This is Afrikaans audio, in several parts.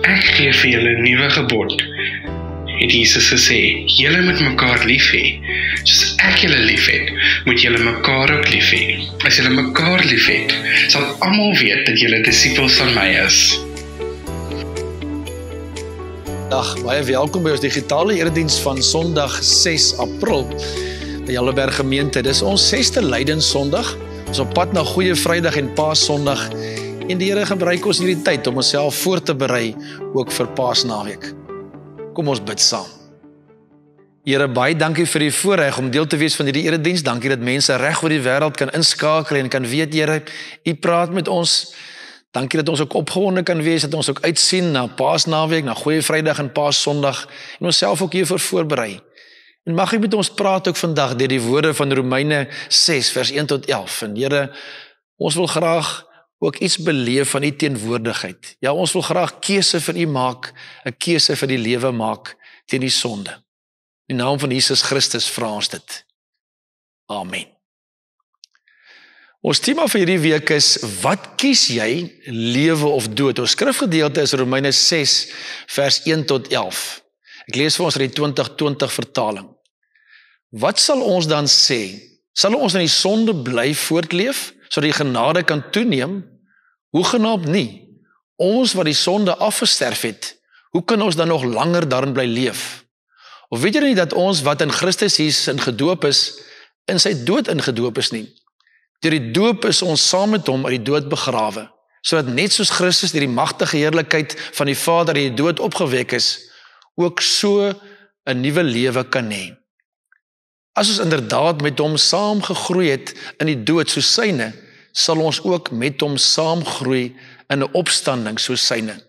Ek gee vir julle 'n nuwe gebod, het Jesus gesê. Julle moet mekaar lief hê. Soos ek julle lief het, moet julle mekaar ook lief hê. As julle mekaar lief het, sal almal weet dat julle disippels van my is. Dag, baie welkom by ons digitale erediens van Sondag 6 April by Helderberg Gemeente. Dis ons 6ste Lydenssondag. Ons op pad na Goeie Vrydag en Paaszondag. En die Here gebruik ons hierdie tyd om onsself voor te berei ook vir Paasnaweek. Kom ons bid saam. Here, baie dankie vir die voorreg om deel te wees van hierdie erediens. Dankie dat mense reg oor die wêreld kan inskakel en kan weet, Here, U praat met ons. Dankie dat ons ook opgewonde kan wees, dat ons ook uitsien na Paasnaweek, na Goeie Vrydag en Paaszondag en onsself ook hiervoor voorberei. En mag U met ons praat ook vandag deur die woorde van Romeine 6 vers 1 tot 11. En Here, ons wil graag ook iets beleef van U teenwoordigheid. Ja, ons wil graag keuse vir U maak, 'n keuse vir die lewe maak teen die sonde. In die naam van Jesus Christus vra ons dit. Amen. Ons tema vir hierdie week is, wat kies jy, lewe of dood? Ons skrifgedeelte is Romeine 6 vers 1 tot 11. Ek lees vir ons uit die 2020 vertaling. Wat sal ons dan sê? Sal ons in die sonde bly voortleef, sodat die genade kan toeneem? Hoegenaamd nie. Ons wat die sonde afgesterf het, hoe kan ons dan nog langer daarin bly leef? Of weet julle nie dat ons wat in Christus Jesus in gedoop is, in sy dood ingedoop is nie? Deur die doop is ons saam met hom uit die dood begrawe, sodat net soos Christus deur die magtige heerlikheid van die Vader uit die dood opgewek is, ook so 'n nuwe lewe kan hê. As ons inderdaad met hom saam gegroei het in die dood soos syne, sal ons ook met hom saamgroei in 'n opstanding soos syne.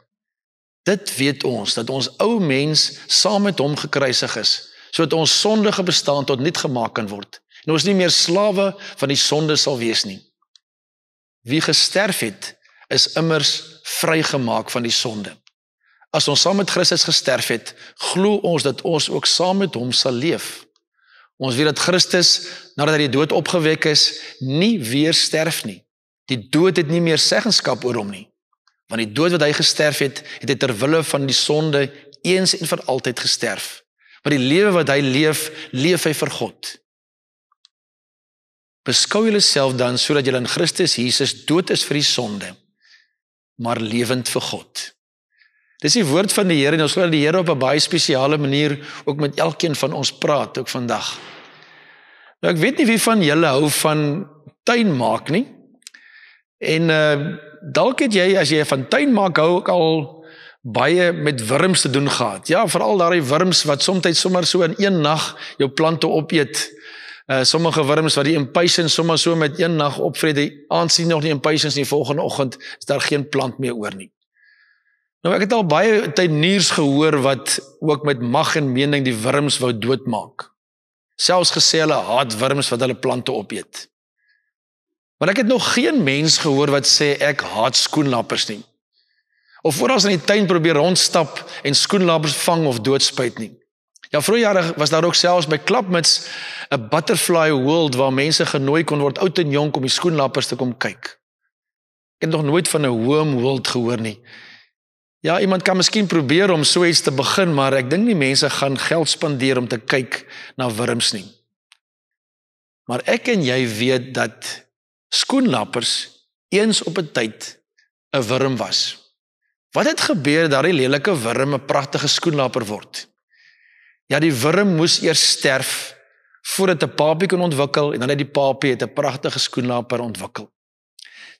Dit weet ons, dat ons ou mens saam met hom gekruisig is, sodat ons sondige bestaan tot niet gemaak kan word, en ons nie meer slawe van die sonde sal wees nie. Wie gesterf het, is immers vrygemaak van die sonde. As ons saam met Christus gesterf het, glo ons dat ons ook saam met hom sal leef. Ons weet dat Christus, nadat hy die dood opgewek is, nie weer sterf nie. Die dood het nie meer seggenskap oor hom nie. Want die dood wat hy gesterf het, het hy ter wille van die sonde eens en vir altyd gesterf. Maar die lewe wat hy leef, leef hy vir God. Beskou julle self dan, sodat julle in Christus Jesus dood is vir die sonde, maar lewend vir God. Dis die woord van die Here, en ons glo dat die Here op 'n baie spesiale manier ook met elkeen van ons praat, ook vandag. Nou, ek weet nie wie van julle hou van tuin maak nie, en dalk het jy, as jy van tuin maak, hou ook al baie met wurms te doen gehad. Ja, veral daardie wurms wat soms sommer so in een nag jou plante opeet. Sommige wurms wat die impatiens sommer so met een nag opvreet, die aand sien nog nie impatiens nie, volgende oggend is daar geen plant meer oor nie. Nou, ek het al baie tuiniers gehoor wat ook met mag en mening die wurms wou doodmaak. Selfs gesê hulle haat wurms wat hulle plante opeet. Maar ek het nog geen mens gehoor wat sê ek haat skoenlappers nie. Of voor ons in die tuin probeer rondstap en skoenlappers vang of doodspuit nie. Ja, vroeger jare was daar ook selfs by Klapmuts 'n butterfly world waar mense genooi kon word, oud en jonk, om die skoenlappers te kom kyk. Ek het nog nooit van 'n worm world gehoor nie. Ja, iemand kan miskien probeer om so iets te begin, maar ek dink nie mense gaan geld spandeer om te kyk na wurms nie. Maar ek en jy weet dat skoenlappers eens op 'n tyd 'n wurm was. Wat het gebeur dat die lelike wurm 'n pragtige skoenlapper word? Ja, die wurm moes eers sterf voordat 'n papie kon ontwikkel, en dan het die papie 'n pragtige skoenlapper ontwikkel.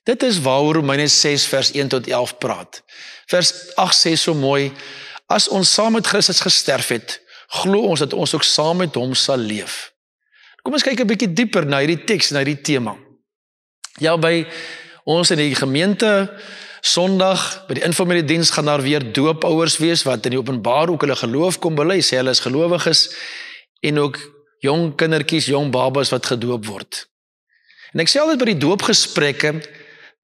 Dit is waaroor Romeine 6 vers 1 tot 11 praat. Vers 8 sê so mooi, as ons saam met Christus gesterf het, glo ons dat ons ook saam met hom sal leef. Kom ons kyk 'n bietjie dieper na hierdie teks, na hierdie tema. Ja, by ons in die gemeente, Sondag, by die informele diens gaan daar weer doopouers wees, wat in die openbaar ook hulle geloof kom bely, sê hulle is gelowiges, en ook jong kindertjies, jong babas wat gedoop word. En ek sê altyd by die doopgesprekke,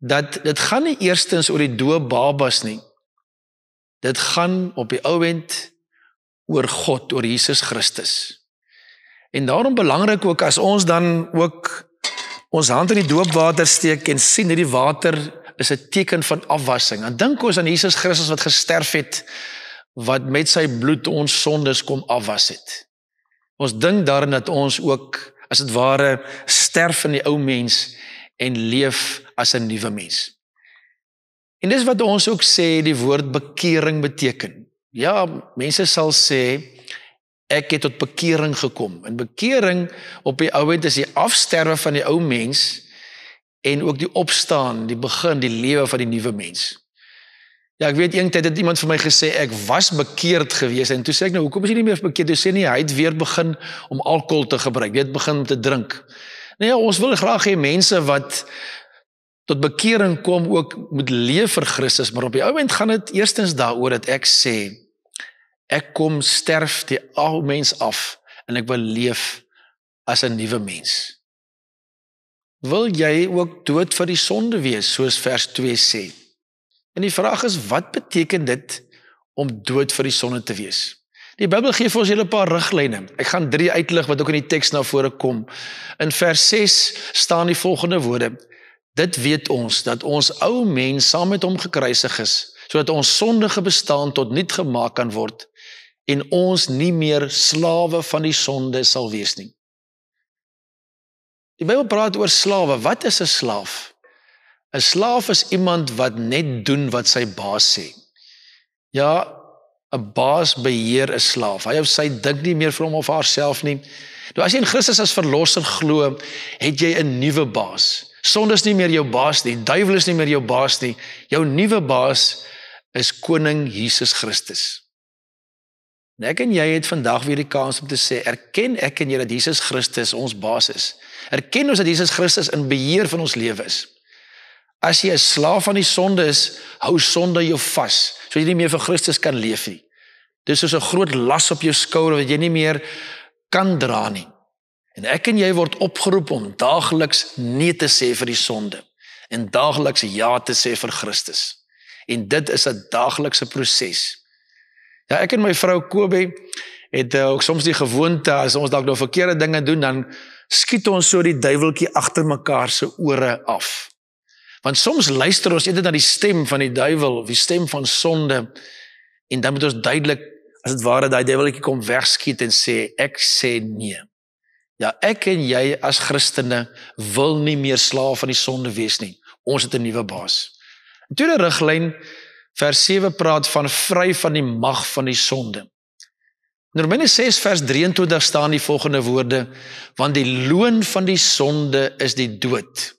dat dit gaan nie eerstens oor die doopbabas nie. Dit gaan op die ou end oor God, oor Jesus Christus. En daarom belangrik ook, as ons dan ook ons hand in die doopwater steek en sien hierdie water is 'n teken van afwassing. En dink ons aan Jesus Christus wat gesterf het, wat met sy bloed ons sondes kom afwas het. Ons dink daarin dat ons ook, as het ware, sterf in die ou mens en leef as 'n nuwe mens. En dis wat ons ook sê die woord bekering beteken. Ja, mense sal sê, ek het tot bekering gekom. En bekering op die ou end is die afsterwe van die ou mens en ook die opstaan, die begin, die lewe van die nuwe mens. Ja, ek weet eendag het iemand vir my gesê, ek was bekeerd gewees, en toe sê ek nou, hoekom is jy nie meer bekeerd? Toe sê nie, hy het weer begin om alkohol te gebruik, het begin om te drink. Nou ja, ons wil graag hê mense wat tot bekering kom ook moet leef vir Christus, maar op die ou end gaan dit eerstens daaroor dat ek sê, ek kom sterf die ou mens af en ek wil leef as 'n nuwe mens. Wil jy ook dood vir die sonde wees, soos vers 2 sê? En die vraag is, wat beteken dit om dood vir die sonde te wees? Die Bybel gee vir ons 'n paar riglyne. Ek gaan 3 uitlig wat ook in die teks na vore kom. In vers 6 staan die volgende woorde: dit weet ons, dat ons ou mens saam met hom gekruisig is, sodat ons sondige bestaan tot niet gemaak kan word, en ons nie meer slawe van die sonde sal wees nie. Die Bybel praat oor slawe. Wat is 'n slaaf? 'n Slaaf is iemand wat net doen wat sy baas sê. Ja, 'n baas beheer 'n slaaf. Hy of sy dink nie meer vir hom of haarself nie. Nou as jy in Christus as verlosser glo, het jy 'n nuwe baas. Sonde is nie meer jou baas nie, duiwel is nie meer jou baas nie. Jou nuwe baas is koning Jesus Christus. En ek en jy het vandag weer die kans om te sê, erken ek en jy dat Jesus Christus ons baas is. Erken ons dat Jesus Christus in beheer van ons lewe is. As jy 'n slaaf van die sonde is, hou sonde jou vas, so jy nie meer vir Christus kan leef nie. Dis soos 'n groot las op jou skouer wat jy nie meer kan dra nie. En ek en jy word opgeroep om daagliks nee te sê vir die sonde en daagliks ja te sê vir Christus. En dit is 'n daaglikse proses. Ja, ek en my vrou Kobe het ook soms die gewoonte, as ons dalk nou verkeerde dinge doen, dan skiet ons so die duiweltjie agter mekaar se ore af. Want soms luister ons eerder na die stem van die duiwel, of die stem van sonde, en dan moet ons duidelik, as het ware, daai duiweltjie kom wegskiet en sê, ek sê nee. Ja, ek en jy as Christene wil nie meer slaaf van die sonde wees nie. Ons het 'n nuwe baas. In tweede riglyn, vers 7 praat van vry van die mag van die sonde. In Romeine 6 vers 23 staan die volgende woorde, want die loon van die sonde is die dood.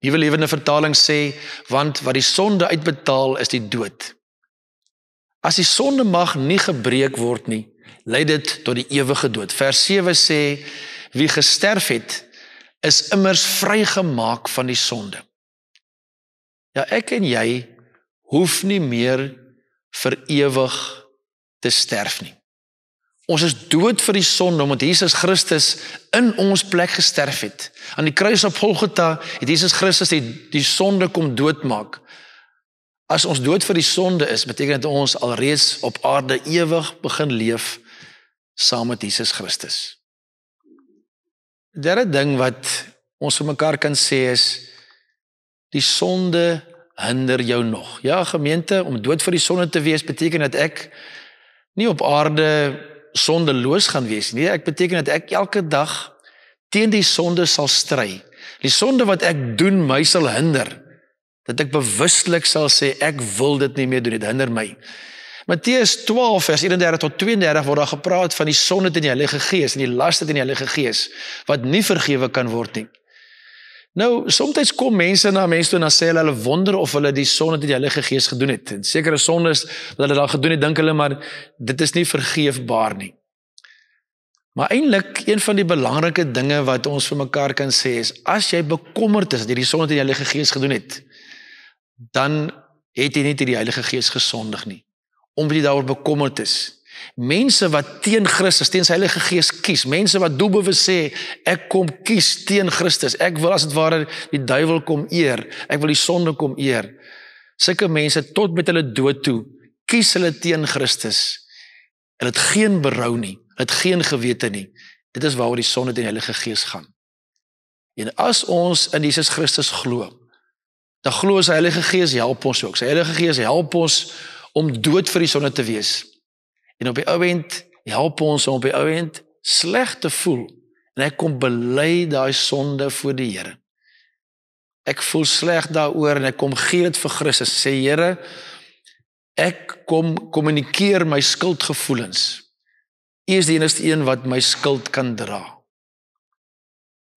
Nuwe Lewende Vertaling sê, want wat die sonde uitbetaal is die dood. As die sonde mag nie gebreek word nie, lei dit tot die ewige dood. Vers 7 sê, wie gesterf het, is immers vrygemaak van die sonde. Ja, ek en jy hoef nie meer vir ewig te sterf nie. Ons is dood vir die sonde, omdat Jesus Christus in ons plek gesterf het. Aan die kruis op Golgotha het Jesus Christus die sonde kom doodmaak. As ons dood vir die sonde is, beteken dit ons alreeds op aarde ewig begin leef saam met Jesus Christus. Die derde ding wat ons vir mekaar kan sê is, die sonde hinder jou nog. Ja, gemeente, om dood vir die sonde te wees, beteken dat ek nie op aarde sondeloos gaan wees nie. Ek beteken dat ek elke dag teen die sonde sal stry. Die sonde wat ek doen my sal hinder. Dat ek bewuslik sal sê, ek wil dit nie meer doen, dit hinder my. Matteus 12 vers 31 tot 32 word daar gepraat van die sonde teen die Heilige Gees en die laste teen die Heilige Gees, wat nie vergewe kan word nie. Nou, soms kom mense na mense toe en dan sê hulle wonder of hulle die sonde teen die Heilige Gees gedoen het. En sekere sondes wat hulle daar gedoen het, dink hulle, maar dit is nie vergeefbaar nie. Maar eintlik, een van die belangrike dinge wat ons vir mekaar kan sê is, as jy bekommerd is dat jy die sonde teen die Heilige Gees gedoen het, dan het jy nie teen die Heilige Gees gesondig nie, omdat jy daaroor bekommerd is. Mense wat teen Christus, teen sy Heilige Gees kies, mense wat doelbewus sê, ek kom kies teen Christus, ek wil as het ware die duiwel kom eer, ek wil die sonde kom eer. Sulke mense tot met hulle dood toe, kies hulle teen Christus, hulle het geen berou nie, hulle het geen gewete nie. Dit is waaroor die sonde teen die Heilige Gees gaan. En as ons in Jesus Christus glo, dan glo ons die Heilige Gees help ons ook. Sy Heilige Gees help ons om dood vir die sonde te wees. En op die ou end help ons om op die ou end sleg te voel. En ek kom bely daai sonde voor die Here. Ek voel sleg daaroor en ek kom gee dit vir Christus. Sê Here, ek kom kommunikeer my skuldgevoelens. U is die enigste een wat my skuld kan dra.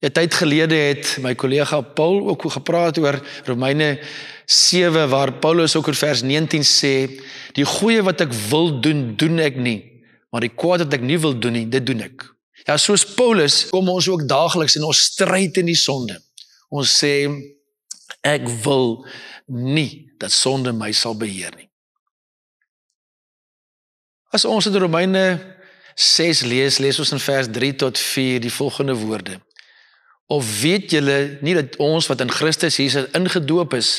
'n Tyd gelede het my kollega Paul ook gepraat oor Romeine 7, waar Paulus ook in vers 19 sê, die goeie wat ek wil doen, doen ek nie, maar die kwaad wat ek nie wil doen nie, dit doen ek. Ja, soos Paulus kom ons ook daagliks in ons stryd in die sonde. Ons sê, ek wil nie dat sonde my sal beheer nie. As ons in Romeine 6 lees ons in vers 3 tot 4 die volgende woorde. Of weet julle nie dat ons wat in Christus Jesus ingedoop is,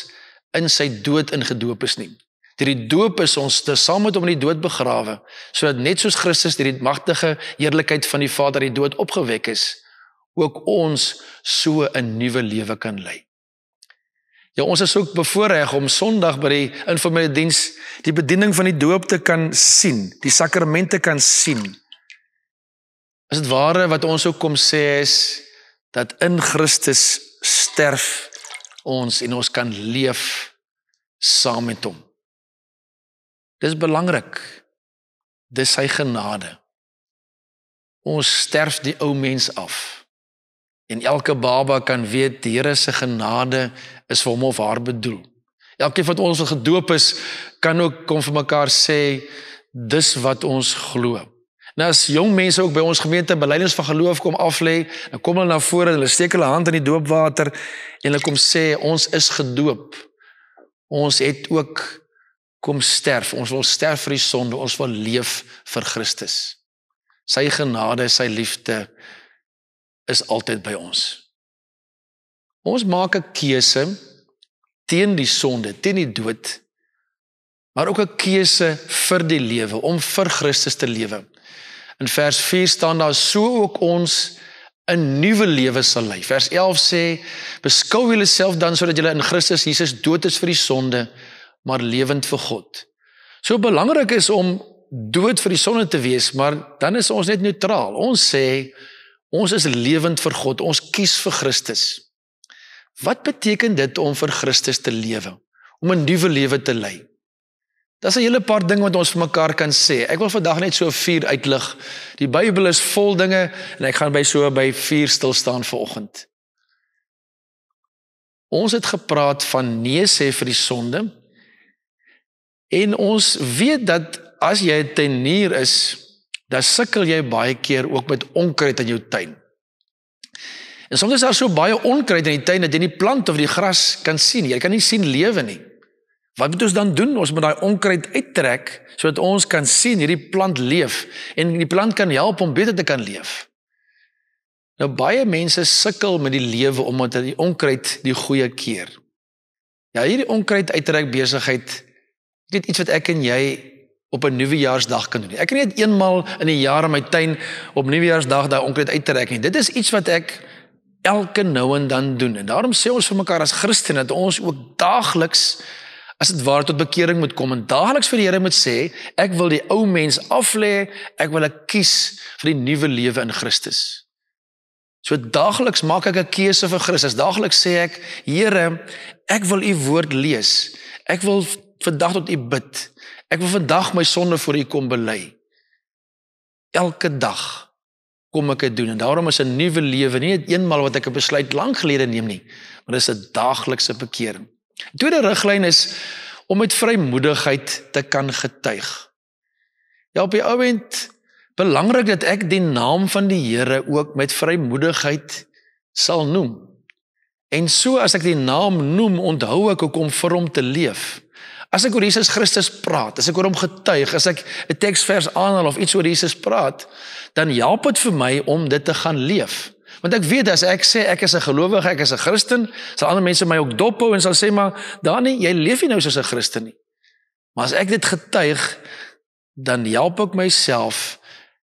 in sy dood ingedoop is nie. Deur die doop is ons saam met hom in die dood begrawe, sodat net soos Christus deur die magtige heerlikheid van die Vader die dood opgewek is, ook ons so 'n nuwe lewe kan lei. Ja, ons is ook bevoorreg om Sondag by die informele diens die bediening van die doop te kan sien, die sakramente kan sien. Is dit ware wat ons ook kom sê is, dat in Christus sterf ons en ons kan leef saam met hom. Dis belangrik. Dis sy genade. Ons sterf die ou mens af. En elke baba kan weet, die Here se genade is vir hom of haar bedoel. Elkeen wat ons gedoop is, kan ook kom vir mekaar sê, dis wat ons glo. Nou as jong mense ook by ons gemeente belydenis van geloof kom aflê, dan kom hulle na vore, hulle steek hulle hand in die doopwater en hulle kom sê, ons is gedoop. Ons het ook kom sterf. Ons wil sterf vir die sonde, ons wil leef vir Christus. Sy genade, sy liefde is altyd by ons. Ons maak 'n keuse teen die sonde, teen die dood, maar ook 'n keuse vir die lewe, om vir Christus te lewe. In vers 4 staan daar, so ook ons 'n nuwe lewe sal lei. Vers 11 sê, beskou julle self dan sodat julle in Christus Jesus dood is vir die sonde, maar lewend vir God. So belangrik is om dood vir die sonde te wees, maar dan is ons net neutraal. Ons sê, ons is lewend vir God, ons kies vir Christus. Wat beteken dit om vir Christus te lewe? Om 'n nuwe lewe te lei? Daar's 'n hele paar dinge wat ons vir mekaar kan sê. Ek wil vandag net so 4 uitlig. Die Bybel is vol dinge en ek gaan by 4 stil staan vanoggend. Ons het gepraat van nee sê vir die sonde. En ons weet dat as jy 'n tuinier is, dan sukkel jy baie keer ook met onkruid in jou tuin. En soms is daar so baie onkruid in die tuin dat jy die plant of die gras kan sien. Jy kan nie sien lewe nie. Wat moet ons dan doen? Ons moet daai onkruid uittrek sodat ons kan sien hierdie plant leef en die plant kan help om beter te kan leef. Nou baie mense sukkel met die lewe omdat die onkruid die goeie keer. Ja, hierdie onkruid uittrek besigheid, dit is iets wat ek en jy op 'n nuwejaarsdag kan doen. Ek kan nie net eenmal in 'n jaar in my tuin op nuwejaarsdag daai onkruid uittrek nie. Dit is iets wat ek elke nou en dan doen. En daarom sê ons vir mekaar as Christene dat ons ook daagliks as dit ware tot bekering moet kom en daagliks vir die Here moet sê, ek wil die ou mens aflê, ek wil kies vir die nuwe lewe in Christus. So daagliks maak ek 'n keuse vir Christus. Daagliks sê ek, Here, ek wil u woord lees. Ek wil vandag tot u bid. Ek wil vandag my sonde voor u kom bely. Elke dag kom ek dit doen. En daarom is 'n nuwe lewe nie net eenmal wat ek 'n besluit lank gelede neem nie, maar dis 'n daaglikse bekering. Die tweede riglyn is om met vrymoedigheid te kan getuig. Ja, op die ou end belangrik dat ek die naam van die Here ook met vrymoedigheid sal noem. En so as ek die naam noem, onthou ek ook om vir hom te leef. As ek oor Jesus Christus praat, as ek oor hom getuig, as ek 'n teksvers aanhaal of iets oor Jesus praat, dan help dit vir my om dit te gaan leef. Want ek weet, as ek sê, ek is 'n gelowige, ek is 'n Christen, sal ander mense my ook dophou en sal sê, maar Dani, jy leef nie nou soos 'n Christen nie. Maar as ek dit getuig, dan help ek myself,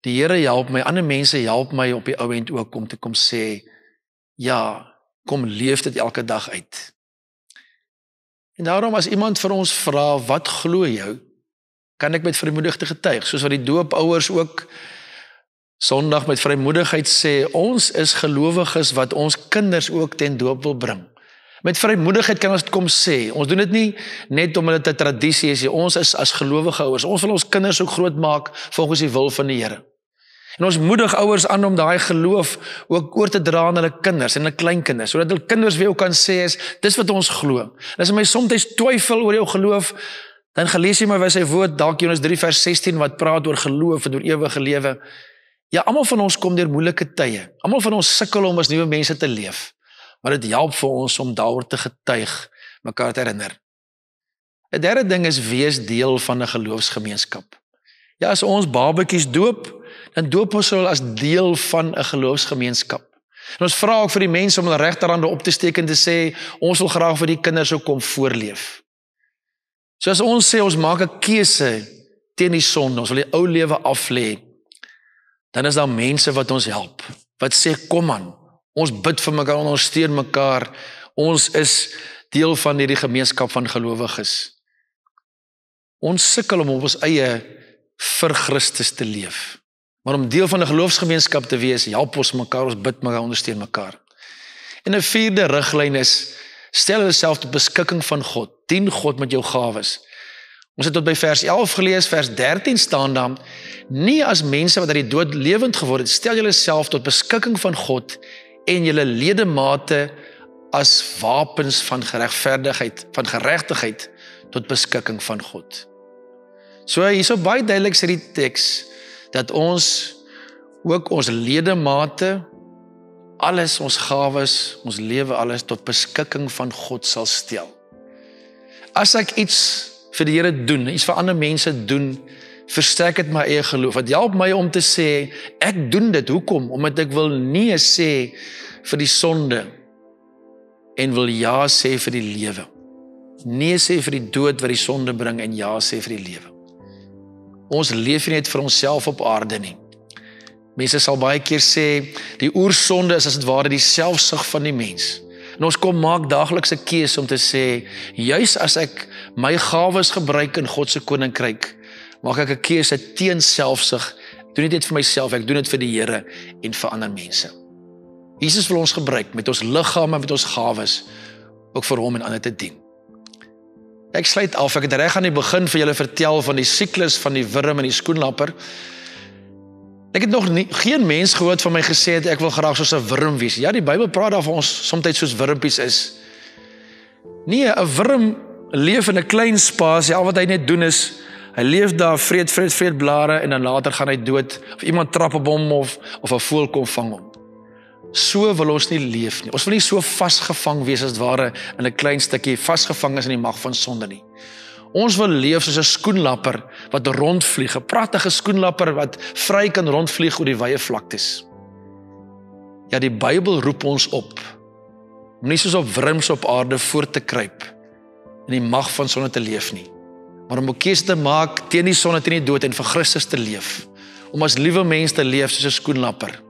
die Here help my, ander mense help my op die ou end ook om te kom sê, ja, kom leef dit elke dag uit. En daarom as iemand vir ons vra, wat glo jy? Kan ek met vrymoedigheid getuig, soos wat die doopouers ook Sondag met vrymoedigheid sê, ons is gelowiges wat ons kinders ook ten doop wil bring. Met vrymoedigheid kan ons dit kom sê, ons doen dit nie net omdat dit 'n tradisie is, ons is as gelowige ouers, ons wil ons kinders ook groot maak volgens die wil van die Here. En ons moedig ouers aan om daai geloof ook oor te dra aan hulle kinders en hulle kleinkinders, sodat hulle kinders weer ook kan sê, dis wat ons glo. En as my soms twyfel oor jou geloof, dan gelees jy my by sy woord, dalk Johannes 3 vers 16, wat praat oor geloof en oor ewige lewe. Ja, almal van ons kom deur moeilike tye. Almal van ons sukkel om as nuwe mense te leef. Maar dit help vir ons om daaroor te getuig, mekaar te herinner. 'n Derde ding is wees deel van 'n geloofsgemeenskap. Ja, as ons babatjies doop, dan doop ons hulle as deel van 'n geloofsgemeenskap. En ons vra ook vir die mense om hulle regterhande op te steek en te sê, ons wil graag vir die kinders ook kom voorleef. So as ons sê, ons maak 'n keuse teen die sonde, ons wil die ou lewe aflê, dan is daar mense wat ons help, wat sê, kom aan, ons bid vir mekaar, ons ondersteun mekaar, ons is deel van hierdie gemeenskap van gelowiges. Ons sukkel om op ons eie vir Christus te leef. Maar om deel van 'n geloofsgemeenskap te wees, help ons mekaar, ons bid mekaar, ondersteun mekaar. En 'n vierde riglyn is, stel jouself tot beskikking van God, dien God met jou gawes. Ons het tot by vers 11 gelees, vers 13 staan dan, nie as mense wat uit die dood lewend geword het, stel julleself tot beskikking van God en julle ledemate as wapens van geregtigheid tot beskikking van God. So hierso baie duidelik sê die teks dat ons ook ons ledemate, alles ons gawes, ons lewe alles tot beskikking van God sal stel. As ek iets vir die Here doen, iets vir ander mense doen, versterk dit my eie geloof. Het help my om te sê, ek doen dit, hoekom? Omdat ek wil nee sê vir die sonde en wil ja sê vir die lewe. Nee sê vir die dood wat die sonde bring en ja sê vir die lewe. Ons leef nie net vir onsself op aarde nie. Mense sal baie keer sê, die oersonde is as dit ware die selfsug van die mens. En ons kom maak daagliks 'n keuse om te sê, juis as ek my gawes gebruik in God se koninkryk, maak ek 'n keuse teen selfsug. Ek doen dit net vir myself, ek doen dit vir die Here en vir ander mense. Jesus wil ons gebruik met ons liggame, met ons gawes, ook vir hom en ander te dien. Ek sluit af, ek het reg aan die begin vir julle vertel van die siklus van die wurm en die skoenlapper. Ek het nog geen mens gehoord van my gesê het, ek wil graag soos 'n wurm wees. Ja, die Bybel praat daar van ons soms soos wurmpies is. Nee, 'n wurm leef in 'n klein spasie, al wat hy net doen is, hy leef daar, vreet blare en dan later gaan hy dood, of iemand trap op hom of 'n voël kom vang hom. So wil ons nie leef nie. Ons wil nie so vasgevang wees as het ware in 'n klein stukkie, vasgevang is in die mag van sonde nie. Ons wil leef soos 'n skoenlapper wat rondvlieg, 'n pragtige skoenlapper wat vry kan rondvlieg oor die wye vlaktes. Ja, die Bybel roep ons op om nie soos op wurms op aarde voort te kruip in die mag van sonde te leef nie, maar om 'n keuse te maak teen die sonde, teen die dood en vir Christus te leef, om as liewe mens te leef soos 'n skoenlapper.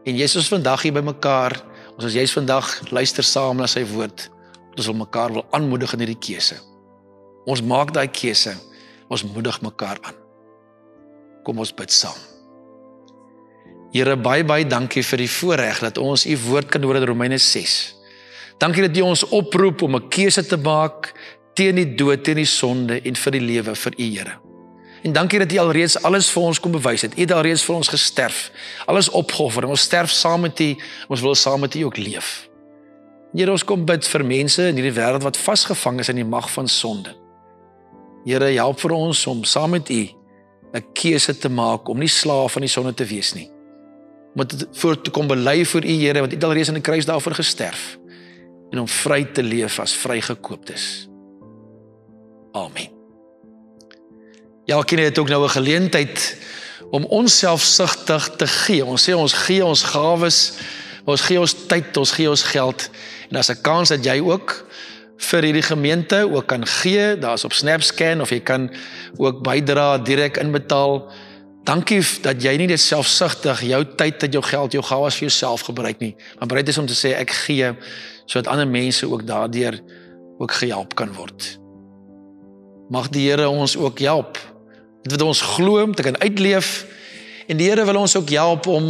En Jesus vandag hier by mekaar, ons as jy's vandag luister saam na sy woord, ons wil mekaar wil aanmoedig in hierdie keuse. Ons maak daai keuse, ons moedig mekaar aan. Kom ons bid saam. Here, baie dankie vir die voorreg dat ons u woord kan hoor in Romeine 6. Dankie dat u ons oproep om 'n keuse te maak teen die dood, teen die sonde en vir die lewe vir u, Here. En dankie dat u alreeds alles vir ons kom bewys het. U het alreeds vir ons gesterf, alles opgeoffer en ons sterf saam met u, ons wil saam met u ook leef. Here, ons kom bid vir mense in hierdie wêreld wat vasgevang is in die mag van sonde. Here, help vir ons om saam met u 'n keuse te maak om nie slaaf van die sonde te wees nie. Om dit voor te kom bely vir u, Here, want u het alreeds aan die kruis daarvoor gesterf en om vry te leef as vrygekooptes. Amen. Ja, elkeen het ook nou 'n geleentheid om onselfsugtig te gee. Ons sê ons gee ons gawes, ons gee ons tyd, ons gee ons geld. En daar's 'n kans dat jy ook vir hierdie gemeente ook kan gee. Daar's op SnapScan of jy kan ook bydra direk inbetaal. Dankie dat jy nie net selfsugtig jou tyd, jou geld, jou gawes vir jouself gebruik nie, maar bereid is om te sê ek gee sodat ander mense ook daardeur ook gehelp kan word. Mag die Here ons ook help, dit wat ons glo, te kan uitleef, en die Here wil ons ook help om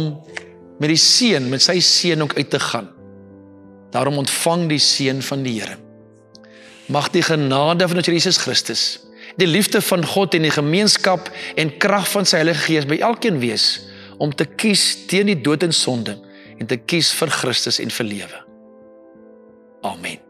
met die seën, met sy seën ook uit te gaan. Daarom ontvang die seën van die Here. Mag die genade van ons Here Jesus Christus, die liefde van God en die gemeenskap en krag van sy Heilige Gees by elkeen wees, om te kies teen die dood en sonde, en te kies vir Christus en vir lewe. Amen.